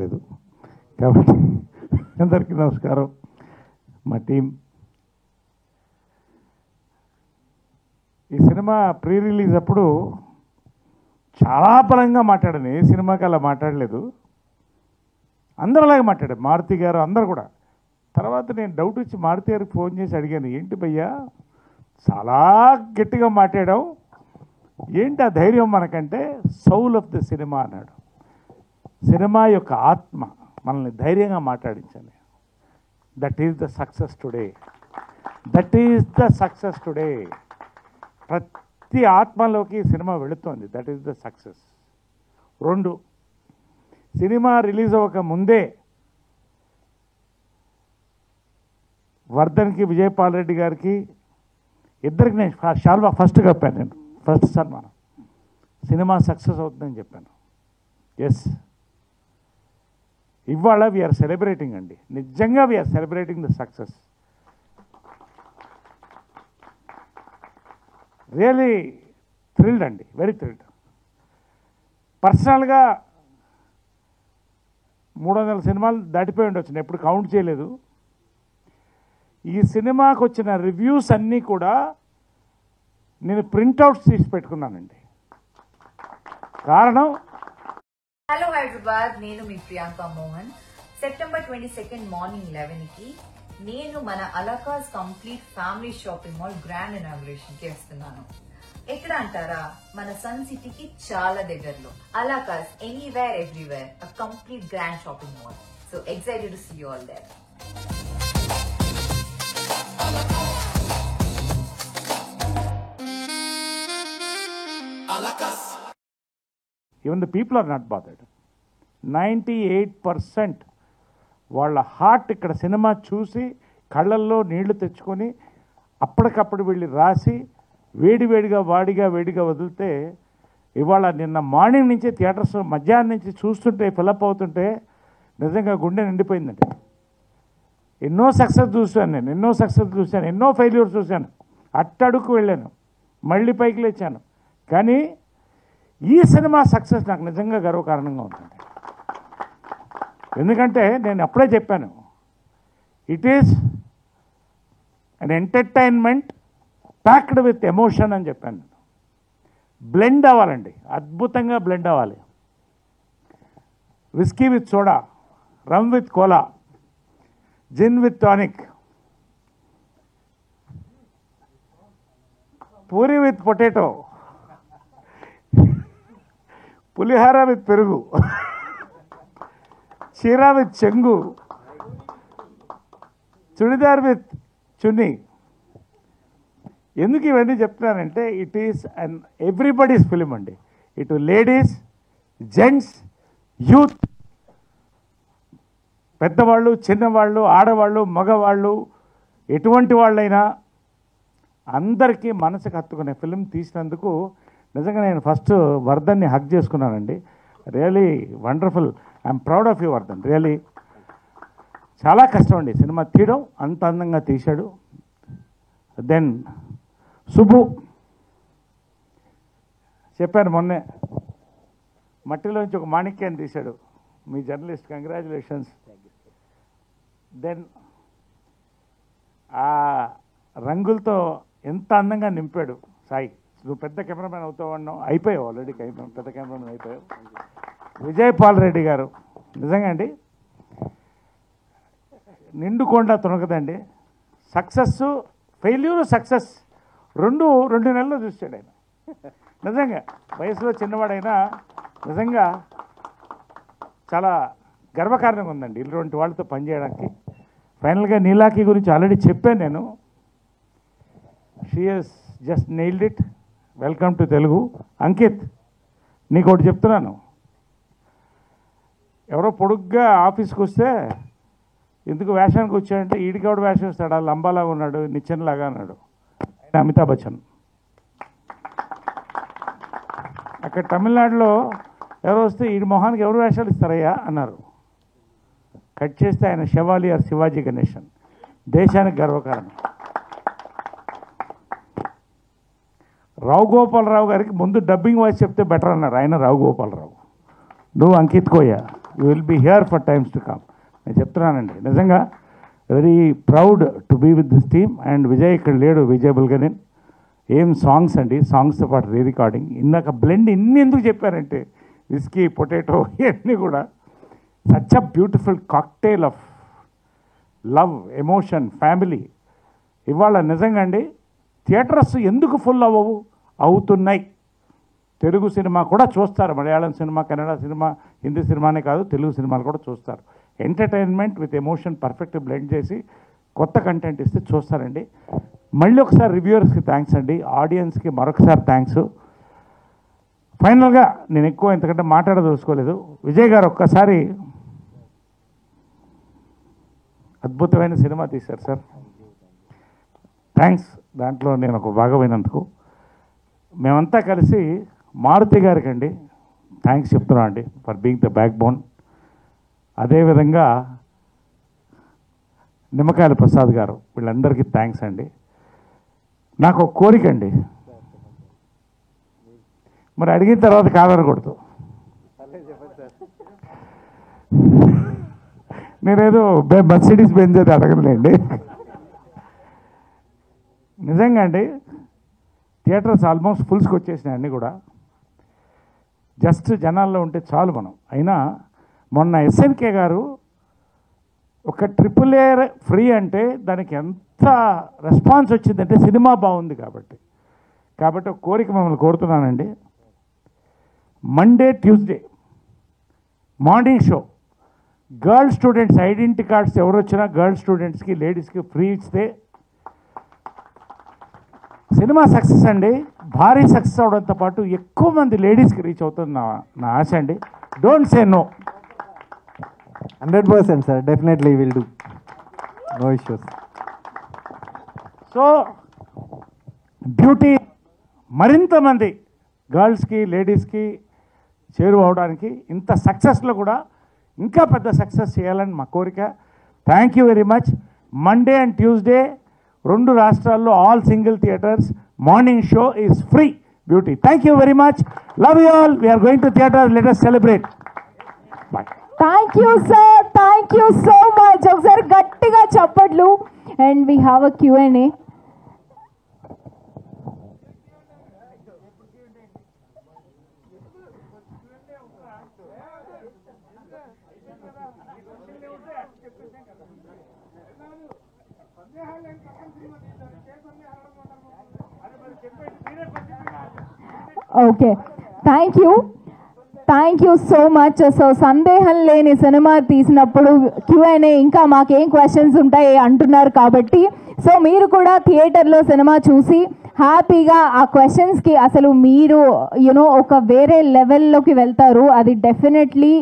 లేదు కాబట్టి అందరికీ నమస్కారం. మా టీం ఈ సినిమా ప్రీ రిలీజ్ అప్పుడు చాలా బలంగా మాట్లాడాను. ఏ సినిమాకి అలా మాట్లాడలేదు, అందరూ అలాగే మాట్లాడారు, మారుతి గారు అందరు కూడా. తర్వాత నేను డౌట్ వచ్చి మారుతి గారికి ఫోన్ చేసి అడిగాను, ఏంటి భయ్యా చాలా గట్టిగా మాట్లాడావు, ఏంటి ఆ ధైర్యం మనకంటే? సౌల్ ఆఫ్ ద సినిమా అన్నాడు. సినిమా యొక్క ఆత్మ మనల్ని ధైర్యంగా మాట్లాడించాలి. That is the success today, that is the success today. ప్రతి ఆత్మలోకి సినిమా వెళుతోంది, దట్ ఈస్ ద సక్సెస్. 2, సినిమా రిలీజ్ అవ్వక ముందే వర్ధన్కి, విజయపాల్ రెడ్డి గారికి ఇద్దరికి నేను షాల్వా ఫస్ట్ కప్పాను. నేను ఫస్ట్ సన్మానం. సినిమా సక్సెస్ అవుతుందని చెప్పాను. ఎస్, ఇవాళ వీఆర్ సెలబ్రేటింగ్ అండి, నిజంగా we are celebrating the success. Really thrilled అండి, వెరీ థ్రిల్డ్. పర్సనల్గా 300 సినిమాలు దాటిపోయి ఉండొచ్చు, నేను ఎప్పుడు కౌంట్ చేయలేదు. ఈ సినిమాకు వచ్చిన రివ్యూస్ అన్నీ కూడా నేను ప్రింట్అవుట్స్ తీసి పెట్టుకున్నానండి. కారణం, హలో హైదరాబాద్, నేను మీ ప్రియాంక మోహన్. సెప్టెంబర్ 22 మార్నింగ్ 11 కి నేను మన Alakas complete family shopping mall grand inauguration కి వస్తున్నాను. ఎక్కడ అంటారా? మన సన్ సిటీకి చాలా దగ్గరలో. Alakas, anywhere everywhere, a complete grand shopping mall. So excited to see you all there. Even the people are not bothered. 98% వాళ్ళ హార్ట్ ఇక్కడ సినిమా చూసి కళ్ళల్లో నీళ్లు తెచ్చుకొని అప్పటికప్పుడు వెళ్ళి రాసి వేడివేడిగా వేడిగా వదిలితే, ఇవాళ నిన్న మార్నింగ్ నుంచి థియేటర్స్ మధ్యాహ్నం నుంచి చూస్తుంటే, ఫిలప్ అవుతుంటే నిజంగా గుండె నిండిపోయిందండి. ఎన్నో సక్సెస్ చూశాను నేను, ఎన్నో ఫెయిల్యూర్స్ చూశాను, అట్టడుకు వెళ్ళాను, మళ్ళీ పైకి లేచాను. కానీ ఈ సినిమా సక్సెస్ నాకు నిజంగా గర్వకారణంగా ఉందండి. ఎందుకంటే నేను అప్పుడే చెప్పాను, it is an entertainment packed with emotion అని చెప్పాను. బ్లెండ్ అవ్వాలండి, అద్భుతంగా బ్లెండ్ అవ్వాలి. Whisky with soda, rum with cola, gin with tonic, puri with potato, pulihora with perugu, చీరా విత్ చెంగు, చుడిదార్ విత్ చున్నీ. ఎందుకు ఇవన్నీ చెప్తున్నానంటే, it is an everybody's film అండి. ఇటు లేడీస్, జెంట్స్, యూత్, పెద్దవాళ్ళు, చిన్నవాళ్ళు, ఆడవాళ్ళు, మగవాళ్ళు, ఎటువంటి వాళ్ళైనా అందరికీ మనసుకు హత్తుకునే ఫిలిం తీసినందుకు నిజంగా నేను ఫస్ట్ వర్ధన్ని హక్ చేసుకున్నానండి. Really wonderful, I'm proud of you Vardhan. Really చాలా కష్టం అండి సినిమా తీయడం, అంత అందంగా తీశాడు. దెన్ సుబ్బు చెప్పాను మొన్నే, మట్టిలోంచి ఒక మాణిక్యాన్ని తీశాడు. మీ జర్నలిస్ట్, కంగ్రాచులేషన్స్. దెన్ ఆ రంగులతో ఎంత అందంగా నింపాడు సాయి. నువ్వు పెద్ద కెమెరామెన్ అవుతావు అన్నావు, అయిపోయావు, ఆల్రెడీ పెద్ద కెమెరామెన్ అయిపోయావు. విజయపాల్ రెడ్డి గారు నిజంగా అండి, నిండుకొండ తునకదండి. సక్సెస్, ఫెయిల్యూర్, సక్సెస్ రెండు నెలల్లో చూశాడు ఆయన. నిజంగా వయసులో చిన్నవాడైనా నిజంగా చాలా గర్వకారణంగా ఉందండి ఇటువంటి వాళ్ళతో పనిచేయడానికి. ఫైనల్గా నీలాకి గురించి ఆల్రెడీ చెప్పాను నేను. She has just nailed it. Welcome to Telugu. Ankit, నీకు ఒకటి చెప్తున్నాను, ఎవరో పొడుగ్గా ఆఫీస్కి వస్తే ఎందుకు వేషానికి వచ్చాడంటే, ఈడికాడు వేషం ఇస్తాడు, లంబాలాగా ఉన్నాడు, నిచ్చెనలాగా అన్నాడు. ఆయన అమితాబ్ బచ్చన్. అక్కడ తమిళనాడులో ఎవరో వస్తే ఈడి మొహానికి ఎవరు వేషాలు ఇస్తారయ్యా అన్నారు. కట్ చేస్తే ఆయన శవాలి ఆర్ శివాజీ గణేశన్. దేశానికి గర్వకారణం. రావు గోపాలరావు గారికి ముందు డబ్బింగ్ వాయిస్ చెప్తే బెటర్ అన్నారు ఆయన. రావు గోపాలరావు, నువ్వు Ankit Koya. You will be here for times to come. నేను చెప్తున్నానండి, నిజంగా very proud to be with this team. And Vijay ఇక్కడ లేడు, విజయ్ బుల్గనిన్. ఏం సాంగ్స్ అండి, సాంగ్స్తో పాటు రీ రికార్డింగ్. ఇందాక బ్లెండ్ ఇన్ని ఎందుకు చెప్పారంటే విస్కీ, పొటాటో ఇవన్నీ కూడా such a beautiful cocktail of love, emotion, family. ఇవాళ నిజంగా అండి థియేటర్స్ ఎందుకు ఫుల్ అవ్వవు? అవుతున్నాయి. తెలుగు సినిమా కూడా చూస్తారు, మలయాళం సినిమా, కన్నడ సినిమా, హిందీ సినిమానే కాదు తెలుగు సినిమాలు కూడా చూస్తారు. Entertainment with emotion perfect blend చేసి కొత్త కంటెంట్ ఇస్తే చూస్తారండి. మళ్ళీ ఒకసారి రివ్యూవర్స్కి థ్యాంక్స్ అండి, ఆడియన్స్కి మరొకసారి థ్యాంక్స్. ఫైనల్గా నేను ఎక్కువ ఇంతకంటే మాట్లాడదలుచుకోలేదు. విజయ్ గారు ఒక్కసారి అద్భుతమైన సినిమా తీశారు సార్, థ్యాంక్స్. దాంట్లో నేను ఒక భాగమైనందుకు మేమంతా కలిసి మారుతి గారికి అండి థ్యాంక్స్ చెప్తున్నాం అండి for being the back bone. అదేవిధంగా నిమ్మకాయల ప్రసాద్ గారు, వీళ్ళందరికీ థ్యాంక్స్ అండి. నాకు ఒక కోరిక అండి, మరి అడిగిన తర్వాత కాదనకూడదు. నేనేదో మర్సిడీస్ బెంజ్ అది అడగలేండి. నిజంగా అండి థియేటర్స్ ఆల్మోస్ట్ ఫుల్స్కి వచ్చేసినాయి అన్నీ కూడా. జస్ట్ జనాల్లో ఉంటే చాలు మనం. అయినా మొన్న ఎస్ఎన్కే గారు ఒక AAA ఫ్రీ అంటే దానికి ఎంత రెస్పాన్స్ వచ్చిందంటే సినిమా బాగుంది కాబట్టి. ఒక కోరిక మిమ్మల్ని కోరుతున్నానండి, Monday Tuesday morning show girl students identity cards ఎవరు వచ్చినా గర్ల్ స్టూడెంట్స్కి, లేడీస్కి ఫ్రీ ఇస్తే సినిమా సక్సెస్ అండి. భారీ సక్సెస్ అవడంతో పాటు ఎక్కువ మంది లేడీస్కి రీచ్ అవుతుంది నా ఆశ అండి. Don't say no. 100% sir, definitely will do, no issues. So beauty మరింత మంది గర్ల్స్కి, లేడీస్కి చేరువవడానికి ఇంత సక్సెస్లో కూడా ఇంకా పెద్ద సక్సెస్ చేయాలని మా కోరిక. Thank you very much. Monday and Tuesday 2 రాష్ట్రాల్లో all single theatres morning show is free. Beauty. Thank you very much. Love you all. We are going to theatre. Let us celebrate. Bye. Thank you sir, thank you so much. ఒకసారి గట్టిగా చప్పట్లు. And we have a Q&A. Okay, thank you so much. So సందేహం లేని cinema తీసినప్పుడు Q&A ఇంకా మాకేం questions ఉంటాయి అంటున్నారు కాబట్టి, సో మీరు కూడా థియేటర్లో సినిమా చూసి హ్యాపీగా ఆ క్వశ్చన్స్కి అసలు మీరు ఒక వేరే లెవెల్లోకి వెళ్తారు. అది డెఫినెట్లీ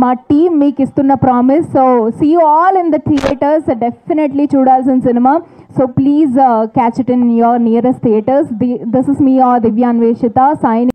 మా టీమ్ మీకు ఇస్తున్న promise. So see you all in the theatres. Definitely చూడాల్సిన సినిమా. So please catch it in your nearest theaters. This is me, Divya Anveshita, signing.